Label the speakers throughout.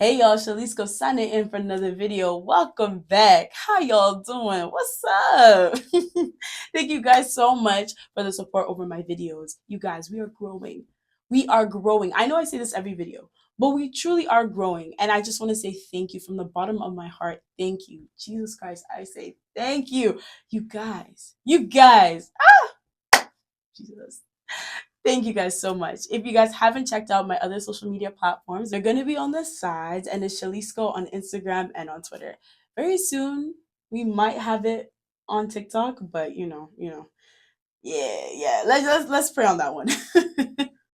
Speaker 1: Hey y'all, Shalisco signing in for another video. Welcome back. How y'all doing? What's up? Thank you guys so much for the support over my videos. You guys, we are growing. We are growing. I know I say this every video, but we truly are growing. And I just want to say thank you from the bottom of my heart. Thank you. Jesus Christ, I say thank you. You guys. Jesus. Thank you guys so much. If you guys haven't checked out my other social media platforms, they're going to be on the sides, and it's Shalisco on Instagram and on Twitter. Very soon, we might have it on TikTok, but yeah. Let's pray on that one.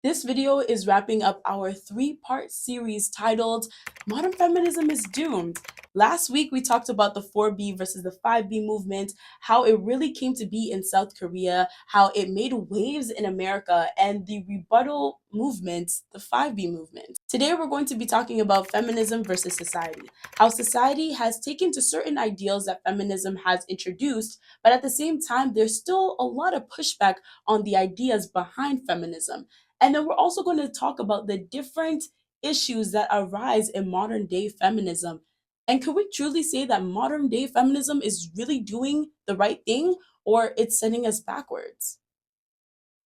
Speaker 1: This video is wrapping up our 3-part series titled Modern Feminism is Doomed. Last week, we talked about the 4B versus the 5B movement, how it really came to be in South Korea, how it made waves in America, and the rebuttal movement, the 5B movement. Today, we're going to be talking about feminism versus society, how society has taken to certain ideals that feminism has introduced, but at the same time, there's still a lot of pushback on the ideas behind feminism. And then we're also going to talk about the different issues that arise in modern day feminism. And can we truly say that modern day feminism is really doing the right thing, or it's sending us backwards?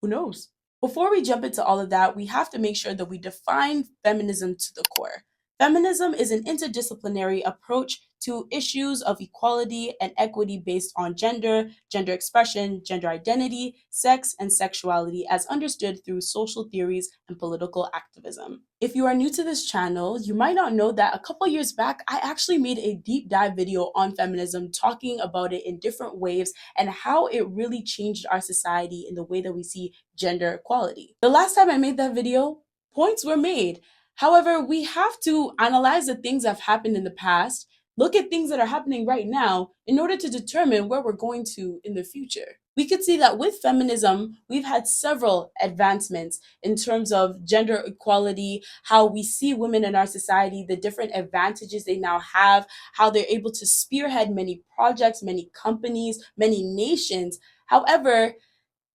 Speaker 1: Who knows? Before we jump into all of that, we have to make sure that we define feminism to the core. Feminism is an interdisciplinary approach to issues of equality and equity based on gender, gender expression, gender identity, sex, and sexuality as understood through social theories and political activism. If you are new to this channel, you might not know that a couple years back, I actually made a deep dive video on feminism, talking about it in different waves and how it really changed our society in the way that we see gender equality. The last time I made that video, points were made. However, we have to analyze the things that have happened in the past, look at things that are happening right now in order to determine where we're going to in the future. We could see that with feminism, we've had several advancements in terms of gender equality, how we see women in our society, the different advantages they now have, how they're able to spearhead many projects, many companies, many nations. However,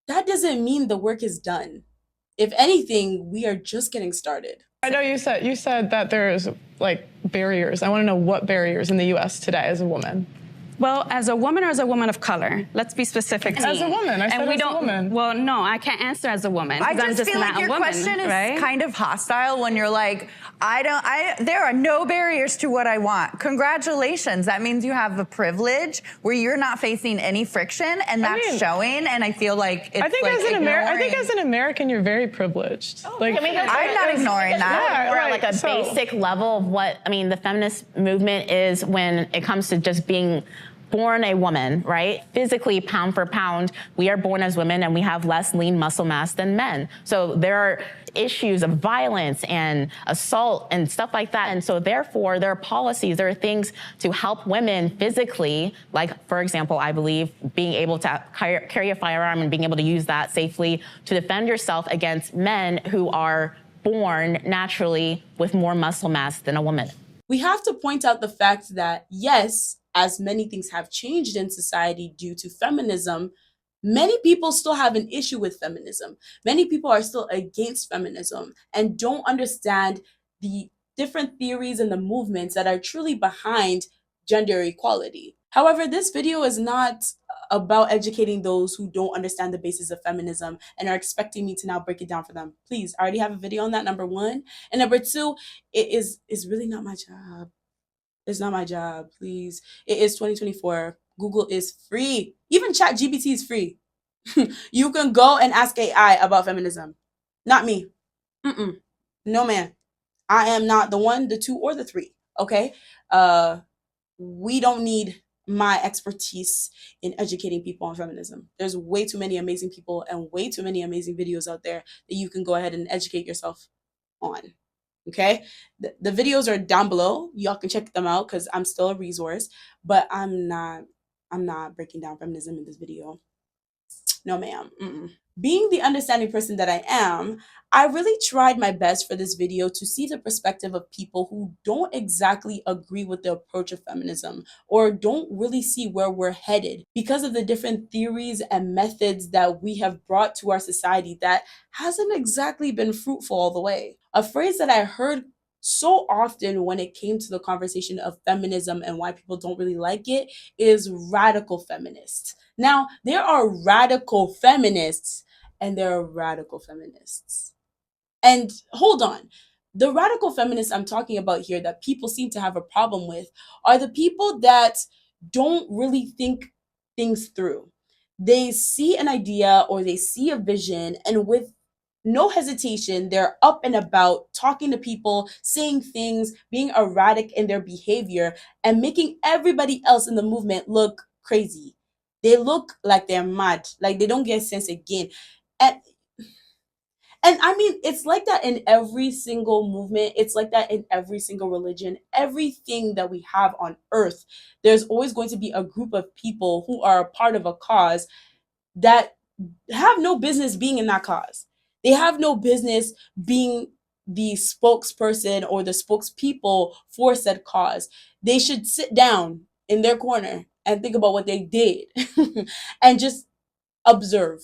Speaker 1: that doesn't mean the work is done. If anything, we are just getting started.
Speaker 2: I know you said that there's like barriers. I want to know what barriers in the U.S. today as a woman.
Speaker 3: Well, as a woman or as a woman of color? Let's be specific.
Speaker 2: As a woman. I said as a woman.
Speaker 3: Well, no, I can't answer as a woman.
Speaker 4: I just feel like your question is kind of hostile when you're like, there are no barriers to what I want. Congratulations. That means you have a privilege where you're not facing any friction, and that's showing. And I feel like it's
Speaker 2: I think as an American, you're very privileged.
Speaker 4: I'm not ignoring that.
Speaker 5: We're at like a basic level of what, the feminist movement is when it comes to just being born a woman, right? Physically, pound for pound, we are born as women and we have less lean muscle mass than men. So there are issues of violence and assault and stuff like that. And so therefore, there are policies, there are things to help women physically, like, for example, I believe being able to carry a firearm and being able to use that safely to defend yourself against men who are born naturally with more muscle mass than a woman.
Speaker 1: We have to point out the fact that, yes, as many things have changed in society due to feminism, many people still have an issue with feminism. Many people are still against feminism and don't understand the different theories and the movements that are truly behind gender equality. However, this video is not about educating those who don't understand the basis of feminism and are expecting me to now break it down for them. Please, I already have a video on that, number one. And number two, it's really not my job. It's not my job, please. It is 2024. Google is free. Even ChatGPT is free. You can go and ask AI about feminism. Not me. No, man. I am not the 1, the 2, or the 3. Okay? We don't need my expertise in educating people on feminism. There's way too many amazing people and way too many amazing videos out there that you can go ahead and educate yourself on. Okay, the videos are down below. Y'all can check them out because I'm still a resource, but I'm not breaking down feminism in this video. No, ma'am. Being the understanding person that I am, I really tried my best for this video to see the perspective of people who don't exactly agree with the approach of feminism or don't really see where we're headed because of the different theories and methods that we have brought to our society that hasn't exactly been fruitful all the way. A phrase that I heard so often when it came to the conversation of feminism and why people don't really like it is radical feminists. Now, there are radical feminists and there are radical feminists. And hold on. The radical feminists I'm talking about here that people seem to have a problem with are the people that don't really think things through. They see an idea or they see a vision, and with no hesitation, they're up and about talking to people, saying things, being erratic in their behavior, and making everybody else in the movement look crazy. They look like they're mad, like they don't get sense again. And and I mean, it's like that in every single movement. It's like that in every single religion. Everything that we have on earth, there's always going to be a group of people who are a part of a cause that have no business being in that cause. They have no business being the spokesperson or the spokespeople for said cause. They should sit down in their corner and think about what they did and just observe.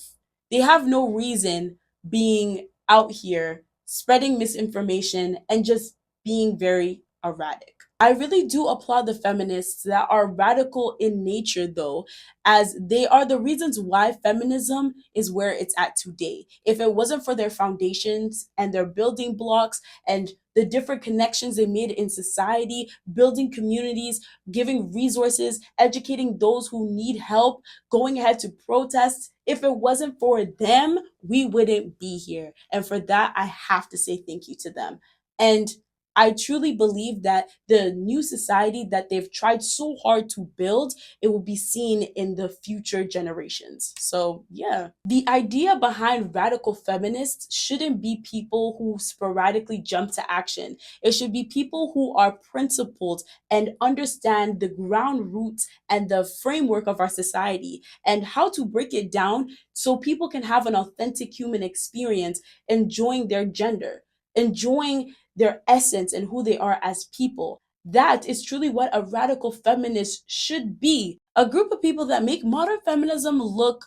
Speaker 1: They have no reason being out here spreading misinformation and just being very erratic. I really do applaud the feminists that are radical in nature, though, as they are the reasons why feminism is where it's at today. If it wasn't for their foundations and their building blocks and the different connections they made in society, building communities, giving resources, educating those who need help, going ahead to protest, if it wasn't for them, we wouldn't be here. And for that, I have to say thank you to them. And I truly believe that the new society that they've tried so hard to build, it will be seen in the future generations. So yeah, the idea behind radical feminists shouldn't be people who sporadically jump to action. It should be people who are principled and understand the ground roots and the framework of our society and how to break it down so people can have an authentic human experience enjoying their gender, enjoying their essence and who they are as people. That is truly what a radical feminist should be. A group of people that make modern feminism look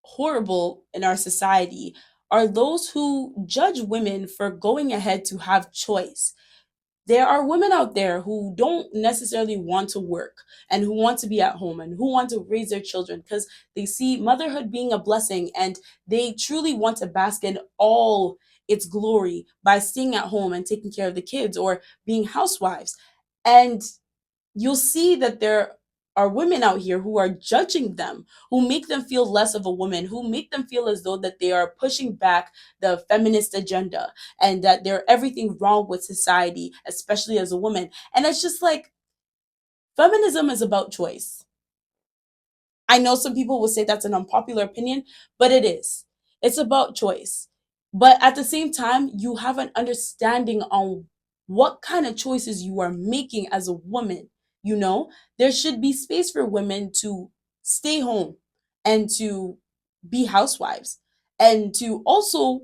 Speaker 1: horrible in our society are those who judge women for going ahead to have choice. There are women out there who don't necessarily want to work and who want to be at home and who want to raise their children because they see motherhood being a blessing and they truly want to bask in all its glory by staying at home and taking care of the kids or being housewives. And you'll see that there are women out here who are judging them, who make them feel less of a woman, who make them feel as though that they are pushing back the feminist agenda and that they're everything wrong with society, especially as a woman. And it's just like, feminism is about choice. I know some people will say that's an unpopular opinion, but it is. It's about choice. But at the same time, you have an understanding on what kind of choices you are making as a woman. You know, there should be space for women to stay home and to be housewives and to also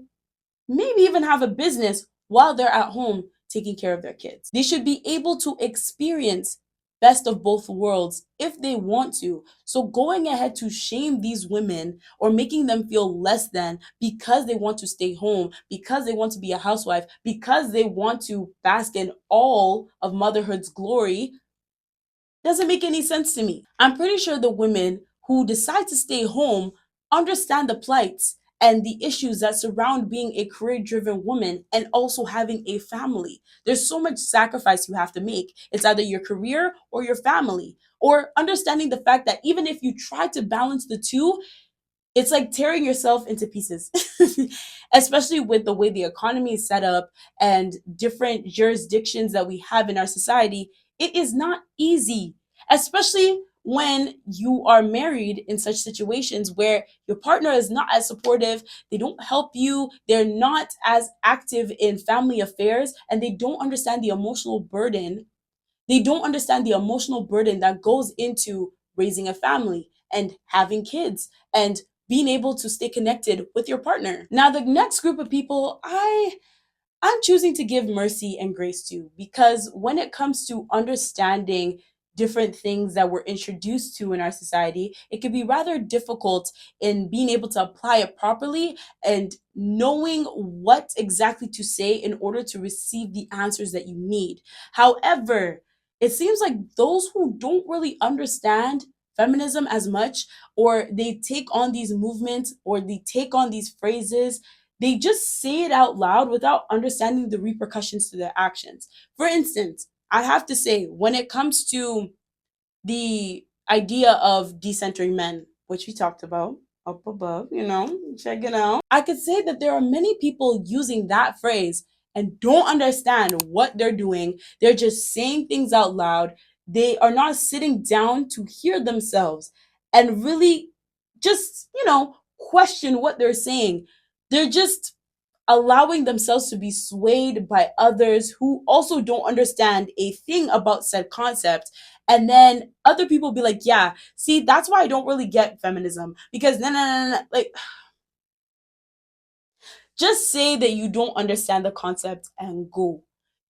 Speaker 1: maybe even have a business while they're at home taking care of their kids. They should be able to experience best of both worlds if they want to. So going ahead to shame these women or making them feel less than because they want to stay home, because they want to be a housewife, because they want to bask in all of motherhood's glory doesn't make any sense to me. I'm pretty sure the women who decide to stay home understand the plights and the issues that surround being a career-driven woman and also having a family. There's so much sacrifice you have to make. It's either your career or your family, or understanding the fact that even if you try to balance the two, it's like tearing yourself into pieces, especially with the way the economy is set up and different jurisdictions that we have in our society. It is not easy, especially when you are married in such situations where your partner is not as supportive, they don't help you, they're not as active in family affairs, and they don't understand the emotional burden. They don't understand the emotional burden that goes into raising a family and having kids and being able to stay connected with your partner. Now, the next group of people, I'm choosing to give mercy and grace to, because when it comes to understanding different things that we're introduced to in our society, it can be rather difficult in being able to apply it properly and knowing what exactly to say in order to receive the answers that you need. However, it seems like those who don't really understand feminism as much, or they take on these movements or they take on these phrases, they just say it out loud without understanding the repercussions to their actions. For instance, I have to say, when it comes to the idea of decentering men, which we talked about up above, check it out, I could say that there are many people using that phrase and don't understand what they're doing. They're just saying things out loud. They are not sitting down to hear themselves and really just, question what they're saying. They're just allowing themselves to be swayed by others who also don't understand a thing about said concept. And then other people be like, yeah, see, that's why I don't really get feminism, because like, just say that you don't understand the concept and go.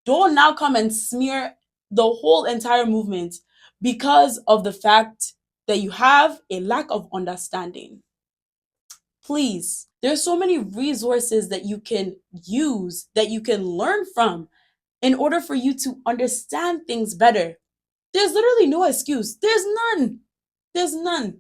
Speaker 1: Don't now come and smear the whole entire movement because of the fact that you have a lack of understanding. Please, there's so many resources that you can use, that you can learn from in order for you to understand things better. There's literally no excuse. There's none. There's none.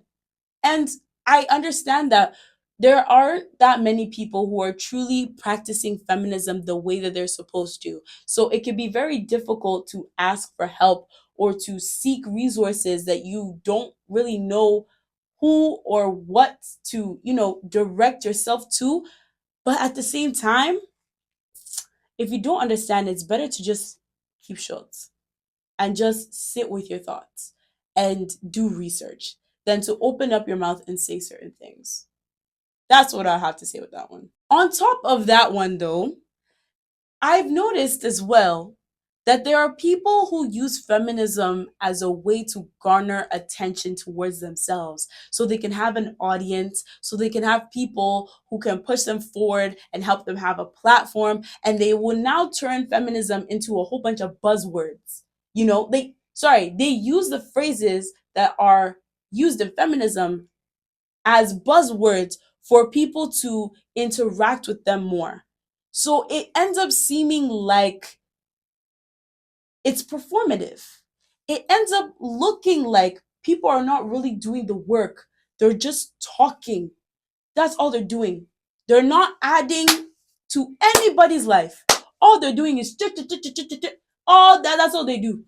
Speaker 1: And I understand that there aren't that many people who are truly practicing feminism the way that they're supposed to. So it can be very difficult to ask for help or to seek resources that you don't really know who or what to, direct yourself to. But at the same time, if you don't understand, it's better to just keep short and just sit with your thoughts and do research than to open up your mouth and say certain things. That's what I have to say with that one. On top of that one, though, I've noticed as well that there are people who use feminism as a way to garner attention towards themselves, so they can have an audience, so they can have people who can push them forward and help them have a platform, and they will now turn feminism into a whole bunch of buzzwords. They use the phrases that are used in feminism as buzzwords for people to interact with them more. So it ends up seeming like it's performative. It ends up looking like people are not really doing the work. They're just talking. That's all they're doing. They're not adding to anybody's life. All they're doing is all that's all they do.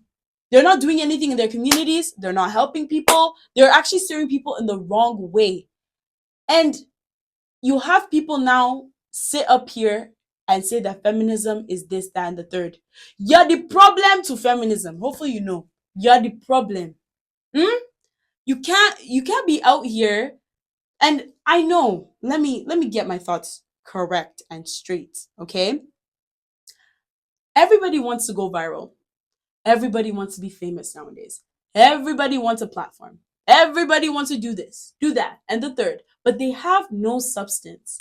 Speaker 1: They're not doing anything in their communities. They're not helping people. They're actually steering people in the wrong way. And you have people now sit up here and say that feminism is this, that, and the third. You're the problem to feminism. Hopefully you know. You're the problem. You can't be out here, and I know. Let me get my thoughts correct and straight, okay? Everybody wants to go viral. Everybody wants to be famous nowadays. Everybody wants a platform. Everybody wants to do this, do that, and the third, but they have no substance.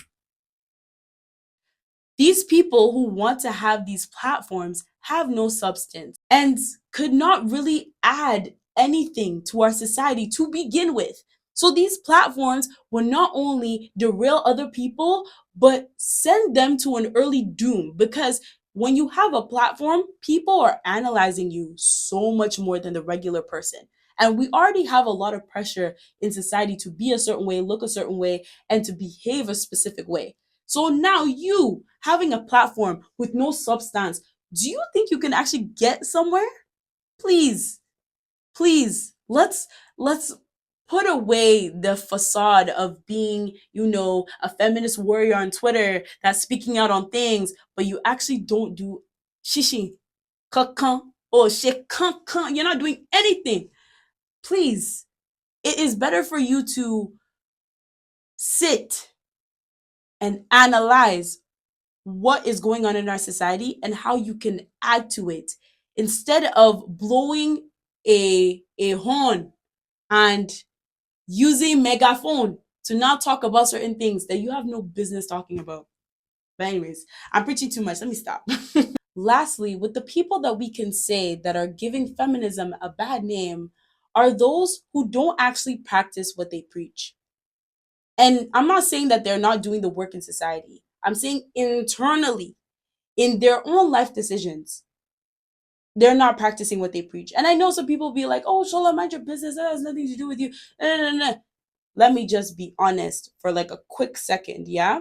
Speaker 1: These people who want to have these platforms have no substance and could not really add anything to our society to begin with. So these platforms will not only derail other people, but send them to an early doom, because when you have a platform, people are analyzing you so much more than the regular person. And we already have a lot of pressure in society to be a certain way, look a certain way, and to behave a specific way. So now you having a platform with no substance, do you think you can actually get somewhere? Please, let's put away the facade of being, a feminist warrior on Twitter that's speaking out on things, but you actually don't do shishi, kakan, or shekankan. You're not doing anything. Please, it is better for you to sit and analyze what is going on in our society and how you can add to it, instead of blowing a horn and using megaphone to now talk about certain things that you have no business talking about. But anyways, I'm preaching too much. Let me stop. Lastly, with the people that we can say that are giving feminism a bad name are those who don't actually practice what they preach. And I'm not saying that they're not doing the work in society. I'm saying internally, in their own life decisions, they're not practicing what they preach. And I know some people be like, oh, Shola, mind your business. That has nothing to do with you. No. Let me just be honest for like a quick second, yeah?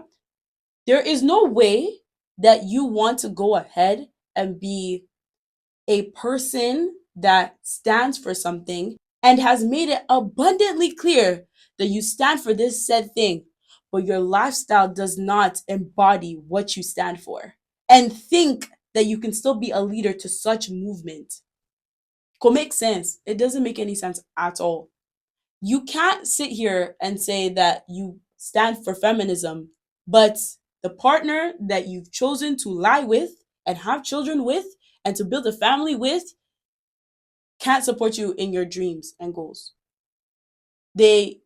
Speaker 1: There is no way that you want to go ahead and be a person that stands for something and has made it abundantly clear that you stand for this said thing, but your lifestyle does not embody what you stand for, and think that you can still be a leader to such movement. Could make sense. It doesn't make any sense at all. You can't sit here and say that you stand for feminism, but the partner that you've chosen to lie with and have children with and to build a family with can't support you in your dreams and goals. They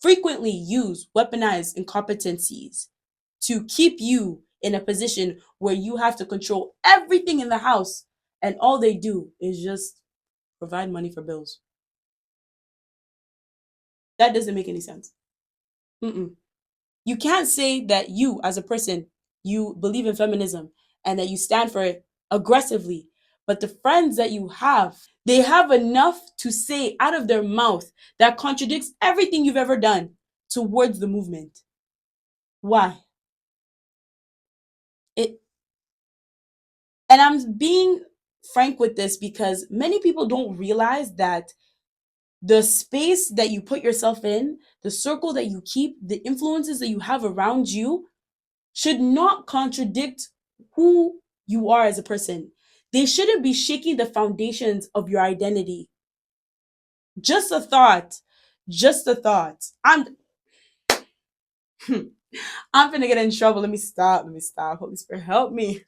Speaker 1: frequently use weaponized incompetencies to keep you in a position where you have to control everything in the house, and all they do is just provide money for bills. That doesn't make any sense. You can't say that you, as a person, you believe in feminism and that you stand for it aggressively, but the friends that you have, they have enough to say out of their mouth that contradicts everything you've ever done towards the movement. Why? And I'm being frank with this because many people don't realize that the space that you put yourself in, the circle that you keep, the influences that you have around you should not contradict who you are as a person. They shouldn't be shaking the foundations of your identity. Just a thought. Just a thought. I'm gonna get in trouble. Let me stop. Holy Spirit, help me.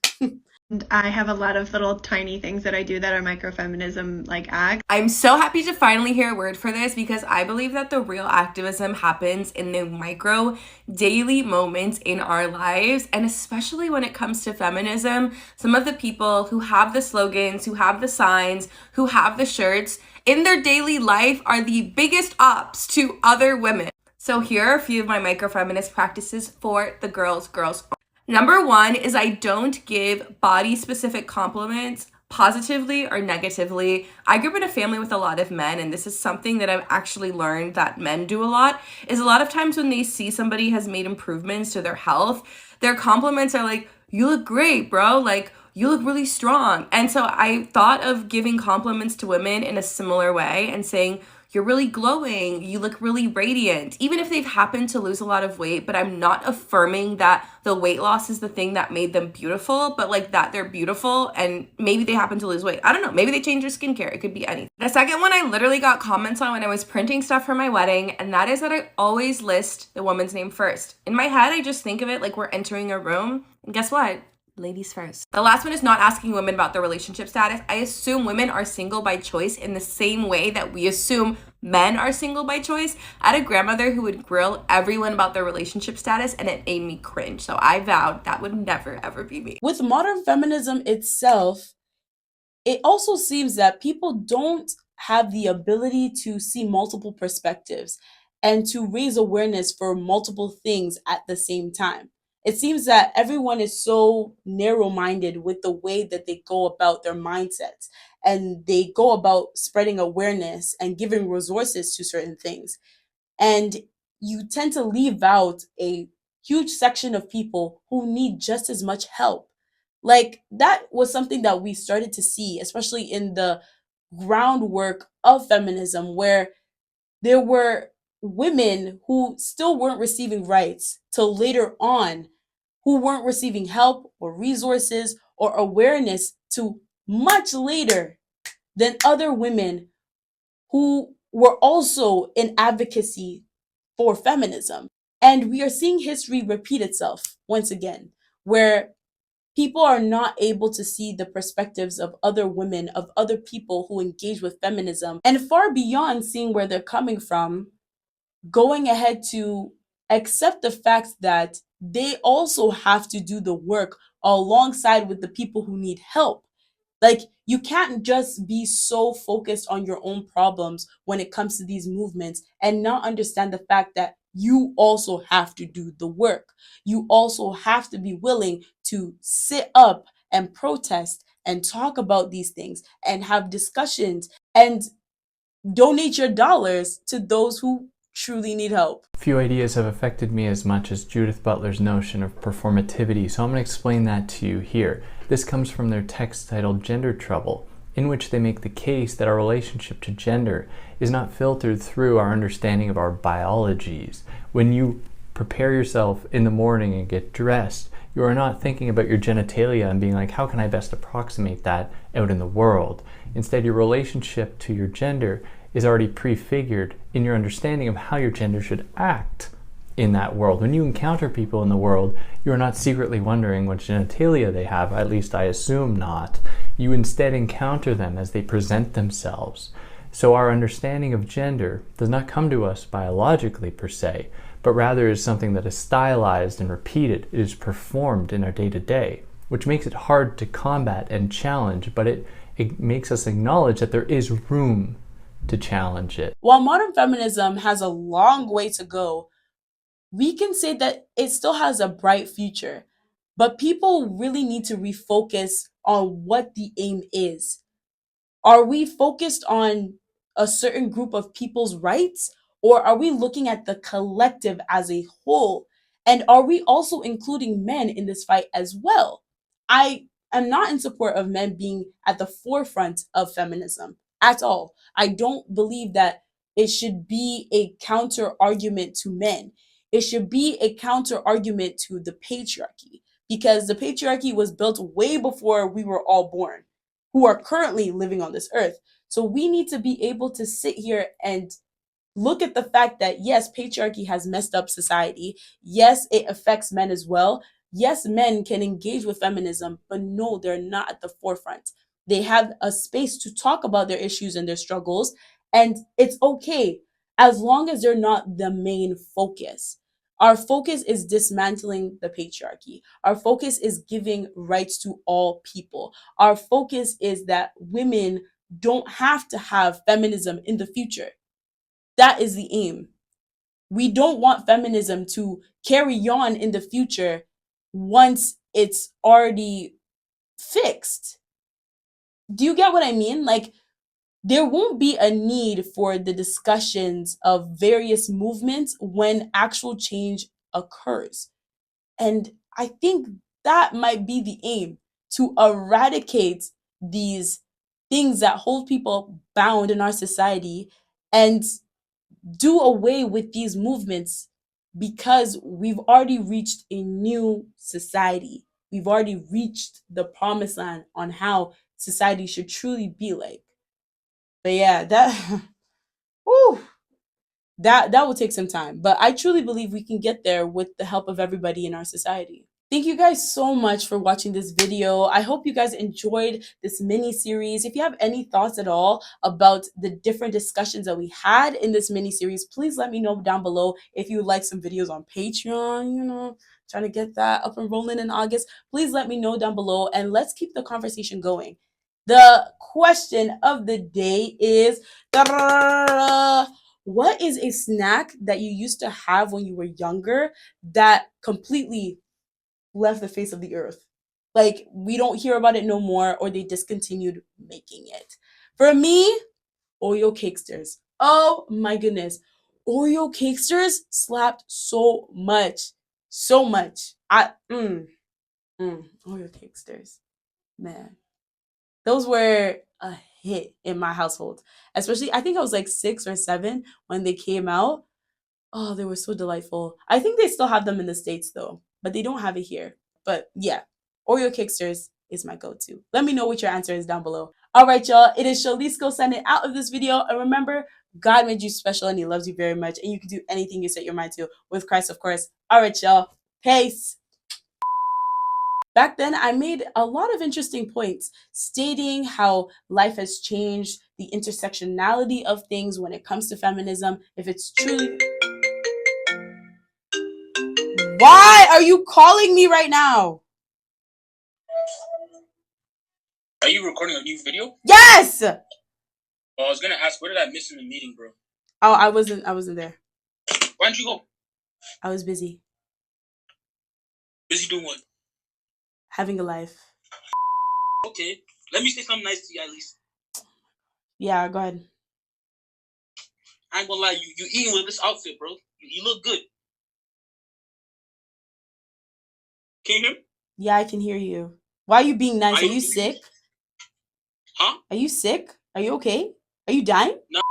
Speaker 6: And I have a lot of little tiny things that I do that are micro-feminism like acts.
Speaker 7: I'm so happy to finally hear a word for this because I believe that the real activism happens in the micro daily moments in our lives, and especially when it comes to feminism. Some of the people who have the slogans, who have the signs, who have the shirts in their daily life are the biggest ops to other women. So here are a few of my micro-feminist practices for the girls. Number one is I don't give body-specific compliments positively or negatively. I grew up in a family with a lot of men, and this is something that I've actually learned that men do a lot, is a lot of times when they see somebody has made improvements to their health, their compliments are like, you look great, bro. Like, you look really strong. And so I thought of giving compliments to women in a similar way and saying, you're really glowing, you look really radiant, even if they've happened to lose a lot of weight, but I'm not affirming that the weight loss is the thing that made them beautiful, but like that they're beautiful and maybe they happen to lose weight. I don't know, maybe they changed their skincare, it could be anything. The second one I literally got comments on when I was printing stuff for my wedding, and that is that I always list the woman's name first. In my head, I just think of it like we're entering a room, and guess what? Ladies first. The last one is not asking women about their relationship status. I assume women are single by choice in the same way that we assume men are single by choice. I had a grandmother who would grill everyone about their relationship status, and it made me cringe. So I vowed that would never, ever be me.
Speaker 1: With modern feminism itself, it also seems that people don't have the ability to see multiple perspectives and to raise awareness for multiple things at the same time. It seems that everyone is so narrow-minded with the way that they go about their mindsets, and they go about spreading awareness and giving resources to certain things. And you tend to leave out a huge section of people who need just as much help. Like, that was something that we started to see, especially in the groundwork of feminism, where there were women who still weren't receiving rights till later on, who weren't receiving help or resources or awareness to much later than other women who were also in advocacy for feminism. And we are seeing history repeat itself once again, where people are not able to see the perspectives of other women, of other people who engage with feminism, and far beyond seeing where they're coming from, going ahead to accept the fact that they also have to do the work alongside with the people who need help. Like, you can't just be so focused on your own problems when it comes to these movements and not understand the fact that you also have to do the work. You also have to be willing to sit up and protest and talk about these things and have discussions and donate your dollars to those who truly need help.
Speaker 8: Few ideas have affected me as much as Judith Butler's notion of performativity, so I'm going to explain that to you here. This comes from their text titled Gender Trouble, in which they make the case that our relationship to gender is not filtered through our understanding of our biologies. When you prepare yourself in the morning and get dressed, you are not thinking about your genitalia and being like, how can I best approximate that out in the world? Instead, your relationship to your gender is already prefigured in your understanding of how your gender should act in that world. When you encounter people in the world, you are not secretly wondering what genitalia they have, at least I assume not. You instead encounter them as they present themselves. So our understanding of gender does not come to us biologically per se, but rather is something that is stylized and repeated. It is performed in our day-to-day, which makes it hard to combat and challenge, but it makes us acknowledge that there is room to challenge it.
Speaker 1: While modern feminism has a long way to go, we can say that it still has a bright future, but people really need to refocus on what the aim is. Are we focused on a certain group of people's rights, or are we looking at the collective as a whole? And are we also including men in this fight as well? I am not in support of men being at the forefront of feminism at all. I don't believe that it should be a counter argument to men. It should be a counter argument to the patriarchy, because the patriarchy was built way before we were all born, who are currently living on this earth. So we need to be able to sit here and look at the fact that, yes, patriarchy has messed up society. Yes, it affects men as well. Yes, men can engage with feminism, but no, they're not at the forefront. They have a space to talk about their issues and their struggles, and it's okay as long as they're not the main focus. Our focus is dismantling the patriarchy. Our focus is giving rights to all people. Our focus is that women don't have to have feminism in the future. That is the aim. We don't want feminism to carry on in the future once it's already fixed. Do you get what I mean? Like, there won't be a need for the discussions of various movements when actual change occurs. And I think that might be the aim, to eradicate these things that hold people bound in our society and do away with these movements, because we've already reached a new society. We've already reached the promised land on how society should truly be like. But yeah, whew, that will take some time. But I truly believe we can get there with the help of everybody in our society. Thank you guys so much for watching this video. I hope you guys enjoyed this mini series. If you have any thoughts at all about the different discussions that we had in this mini series, please let me know down below. If you would like some videos on Patreon, trying to get that up and rolling in August, please let me know down below and let's keep the conversation going. The question of the day is, what is a snack that you used to have when you were younger that completely left the face of the earth? Like, we don't hear about it no more, or they discontinued making it. For me, Oreo Cakesters. Oh my goodness. Oreo Cakesters slapped so much. So much. Oreo Cakesters. Man. Those were a hit in my household. Especially, I think I was like 6 or 7 when they came out. Oh, they were so delightful. I think they still have them in the States though, but they don't have it here. But yeah, Oreo Cakesters is my go-to. Let me know what your answer is down below. All right, y'all. It is Shalisco signing out of this video. And remember, God made you special and he loves you very much. And you can do anything you set your mind to with Christ, of course. All right, y'all. Peace. Back then, I made a lot of interesting points stating how life has changed, the intersectionality of things when it comes to feminism, if it's truly... Why are you calling me right now?
Speaker 9: Are you recording a new video?
Speaker 1: Yes!
Speaker 9: Oh, I was gonna ask, where did I miss in the meeting, bro?
Speaker 1: Oh, I wasn't there.
Speaker 9: Why didn't you go?
Speaker 1: I was busy.
Speaker 9: Busy doing what?
Speaker 1: Having a life.
Speaker 9: Okay, let me say something nice to you at least.
Speaker 1: Yeah, go ahead.
Speaker 9: I ain't gonna lie, you eating with this outfit, bro. You look good. Can you hear me?
Speaker 1: Yeah, I can hear you. Why are you being nice? Are you sick?
Speaker 9: Huh?
Speaker 1: Are you sick? Are you okay? Are you dying?
Speaker 9: No.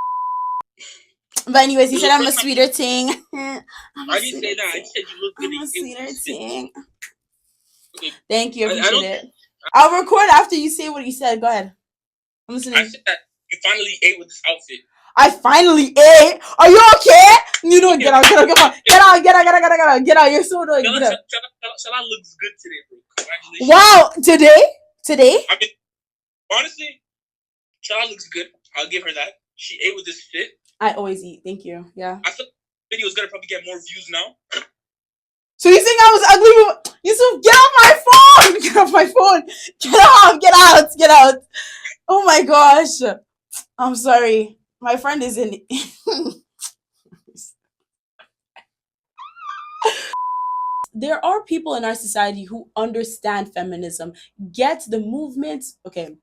Speaker 1: But anyways, he said I'm a sweeter ting.
Speaker 9: I didn't say that. I said you look good.
Speaker 1: I'm a sweeter ting.
Speaker 9: Okay.
Speaker 1: Thank you.
Speaker 9: I
Speaker 1: Appreciate it. I'll record after you say what you said. Go ahead. I'm listening.
Speaker 9: I said that you finally ate with this outfit.
Speaker 1: I finally ate. Are you okay? You know, get out. Get out. You're so annoying. Get out.
Speaker 9: Shala looks good today, bro. Congratulations.
Speaker 1: Wow, today?
Speaker 9: I mean, honestly, Shala looks good. I'll give her that. She ate with this fit.
Speaker 1: I always eat. Thank you. Yeah.
Speaker 9: I thought the video is gonna probably get more views now.
Speaker 1: So you think I was ugly? Yusuf, get off my phone! Get off my phone! Get out! Oh my gosh. I'm sorry. My friend is in. There are people in our society who understand feminism, get the movement. Okay.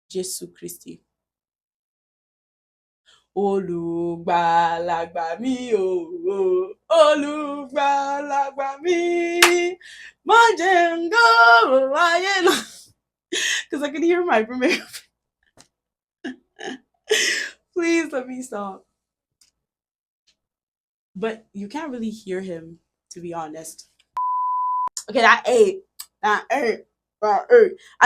Speaker 1: Jesus Christi. Olùgbàlàgbà mi o, olùgbàlàgbà mi, má jẹ́ n go ayé lọ. Because I can hear my premiere. Please let me stop. But you can't really hear him, to be honest. Okay, that ate. I'm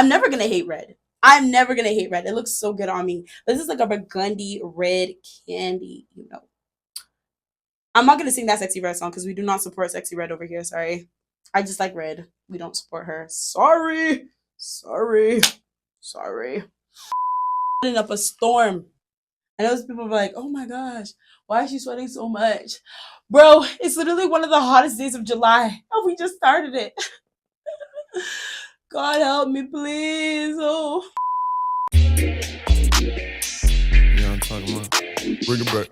Speaker 1: never gonna hate red. I'm never gonna hate red. It looks so good on me. This is like a burgundy red candy, you know. I'm not gonna sing that Sexy Red song because we do not support Sexy Red over here. Sorry. I just like red. We don't support her. Sorry. Putting up a storm. I know people are like, oh my gosh, why is she sweating so much? Bro, it's literally one of the hottest days of July. And we just started it. God help me, please. Oh.
Speaker 10: You know what I'm talking about? Bring it back.